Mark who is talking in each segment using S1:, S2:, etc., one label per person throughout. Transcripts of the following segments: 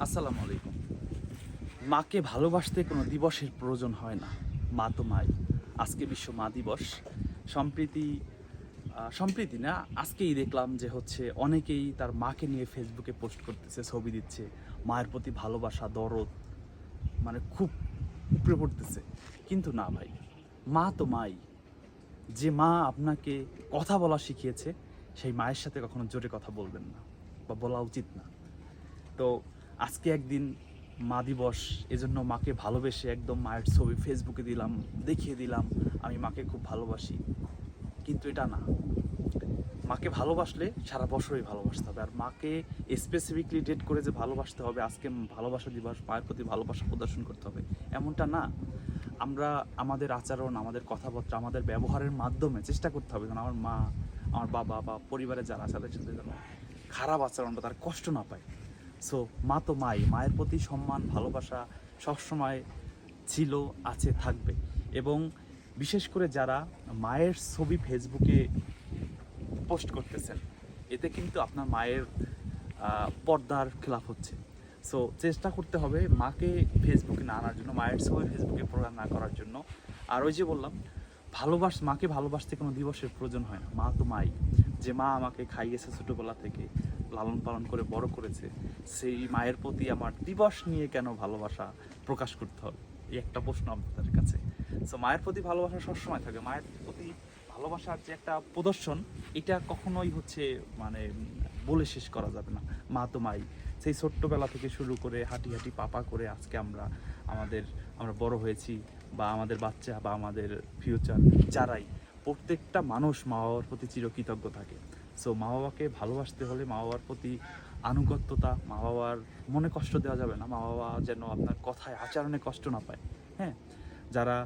S1: আসসালামু আলাইকুম। মাকে ভালোবাসতে কোনো দিবসের প্রয়োজন হয় না। মা তো মাই। আজকে বিশ্ব মা দিবস। সম্প্রীতি সম্প্রীতি না, আজকেই দেখলাম যে অনেকেই তার মাকে নিয়ে ফেসবুকে পোস্ট করতেছে, ছবি দিচ্ছে। মায়ের প্রতি ভালোবাসা, দরদ মানে খুব উপরে পড়তেছে। কিন্তু না ভাই, মা তো মাই। যে মা আপনাকে কথা বলা শিখিয়েছে, সেই মায়ের সাথে কখনো জোরে কথা বলবেন না বা বলা উচিত না। তো আজকে একদিন মা দিবস, এজন্য মাকে ভালোবেসে একদম মায়ের ছবি ফেসবুকে দিলাম, দেখিয়ে দিলাম আমি মাকে খুব ভালোবাসি। কিন্তু এটা না, মাকে ভালোবাসলে সারা বছরই ভালোবাসতে হবে। আর মাকে স্পেসিফিকলি ডেট করে যে ভালোবাসতে হবে, আজকে ভালোবাসা দিবস, মায়ের প্রতি ভালোবাসা প্রদর্শন করতে হবে, এমনটা না। আমরা আমাদের আচরণ, আমাদের কথাবার্তা, আমাদের ব্যবহারের মাধ্যমে চেষ্টা করতে হবে যেন আমার মা, আমার বাবা বা পরিবারে যারা আছে তাদের সাথে যেন খারাপ আচরণ বা তার কষ্ট না পায়। সো মা তো মাই, মায়ের প্রতি সম্মান, ভালোবাসা সবসময় ছিল, আছে, থাকবে। এবং বিশেষ করে যারা মায়ের ছবি ফেসবুকে পোস্ট করতেছেন, এতে কিন্তু আপনার মায়ের পর্দার খেলাপ হচ্ছে। সো চেষ্টা করতে হবে মাকে ফেসবুকে না আনার জন্য, মায়ের ছবি ফেসবুকে প্রকাশ না করার জন্য। আর ওই যে বললাম, মাকে ভালোবাসতে কোনো দিবসের প্রয়োজন হয় না। মা তো মাই। যে মা আমাকে খাইয়েছে ছোটোবেলা থেকে, লালন পালন করে বড় করেছে, সেই মায়ের প্রতি আমার দিবস নিয়ে কেন ভালোবাসা প্রকাশ করতে হবে, এই একটা প্রশ্ন আপনাদের কাছে। সো মায়ের প্রতি ভালোবাসা সবসময় থাকে। মায়ের প্রতি ভালোবাসার যে একটা প্রদর্শন, এটা কখনোই মানে বলে শেষ করা যাবে না। মা তো মাই। সেই ছোট্টবেলা থেকে শুরু করে হাঁটি হাঁটি পাপা করে আজকে আমরা বড় হয়েছি, বা আমাদের বাচ্চা বা আমাদের ফিউচার যারাই, প্রত্যেকটা মানুষ মা বাবার প্রতি চিরকৃতজ্ঞ থাকে। সো মা বাবাকে ভালোবাসতে হলে মা বাবার প্রতি আনুগত্যতা, মা বাবার মনে কষ্ট দেওয়া যাবে না। মা বাবা যেন আপনার কথায় আচরণে কষ্ট না পায়। হ্যাঁ, যারা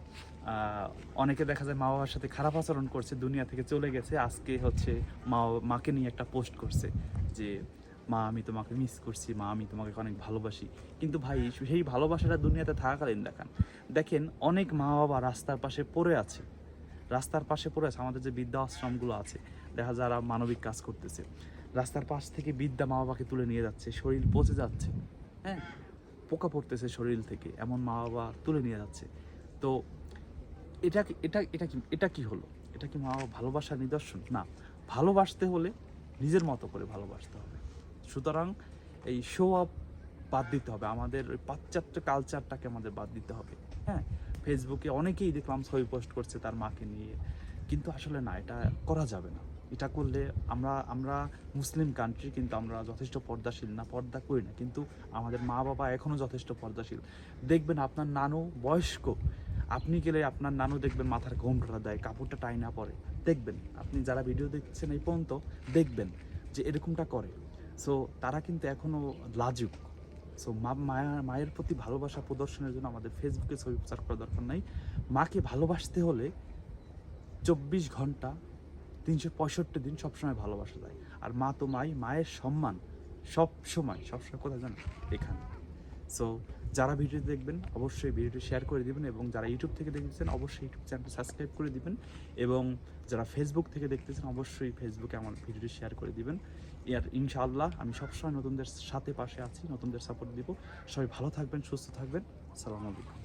S1: অনেকে দেখা যায় মা বাবার সাথে খারাপ আচরণ করছে, দুনিয়া থেকে চলে গেছে, আজকে মাকে নিয়ে একটা পোস্ট করছে যে মা আমি তোমাকে মিস করছি, মা আমি তোমাকে অনেক ভালোবাসি। কিন্তু ভাই, সেই ভালোবাসাটা দুনিয়াতে থাকাকালীন দেখেন অনেক মা বাবা রাস্তার পাশে পড়ে আছে। আমাদের যে বৃদ্ধাশ্রমগুলো আছে, দেখা যারা মানবিক কাজ করতেছে, রাস্তার পাশ থেকে বৃদ্ধা মা বাবাকে তুলে নিয়ে যাচ্ছে, শরীর পচে যাচ্ছে, হ্যাঁ, পোকা পড়তেছে শরীর থেকে, এমন মা বাবা তুলে নিয়ে যাচ্ছে। তো এটা কি এটা এটা কি এটা কি হলো? এটা কি মা বাবা ভালোবাসার নিদর্শন? না। ভালোবাসতে হলে নিজের মতো করে ভালোবাসতে হবে। সুতরাং এই শো অফ বাদ দিতে হবে, আমাদের ওই পাশ্চাত্য কালচারটাকে আমাদের বাদ দিতে হবে। হ্যাঁ, ফেসবুকে অনেকেই দেখলাম ছবি পোস্ট করছে তার মাকে নিয়ে, কিন্তু আসলে না, এটা করা যাবে না। এটা করলে আমরা আমরা মুসলিম কান্ট্রি, কিন্তু আমরা যথেষ্ট পর্দাশীল না, পর্দা করি না, কিন্তু আমাদের মা বাবা এখনও যথেষ্ট পর্দাশীল। দেখবেন আপনার নানু বয়স্ক, আপনি গেলে আপনার নানু দেখবেন মাথার ঘোমটাটা দেয়, কাপড়টা টাই না পরে। দেখবেন, আপনি যারা ভিডিও দেখছেন এই পর্যন্ত দেখবেন যে এরকমটা করে। সো তারা কিন্তু এখনও লাজুক। সো মায়ের প্রতি ভালোবাসা প্রদর্শনের জন্য আমাদের ফেসবুকে ছবি প্রচার করার দরকার নাই। মাকে ভালোবাসতে হলে 24 ঘন্টা 365 দিন সবসময় ভালোবাসা যায়। আর মা তো মাই, মায়ের সম্মান সবসময় সবসময় কোথায় জানেন? এখানে। সো যারা ভিডিও দেখবেন অবশ্যই ভিডিওটি শেয়ার করে দিবেন, এবং যারা ইউটিউব থেকে দেখতেছেন অবশ্যই ইউটিউব চ্যানেলটি সাবস্ক্রাইব করে দিবেন, এবং যারা ফেসবুক থেকে দেখতেছেন অবশ্যই ফেসবুকে আমার ভিডিওটি শেয়ার করে দিবেন। আর ইনশাআল্লাহ আমি সবসময় নতুনদের সাথে পাশে আছি, নতুনদের সাপোর্ট দিব। সবাই ভালো থাকবেন, সুস্থ থাকবেন। আসসালামু আলাইকুম।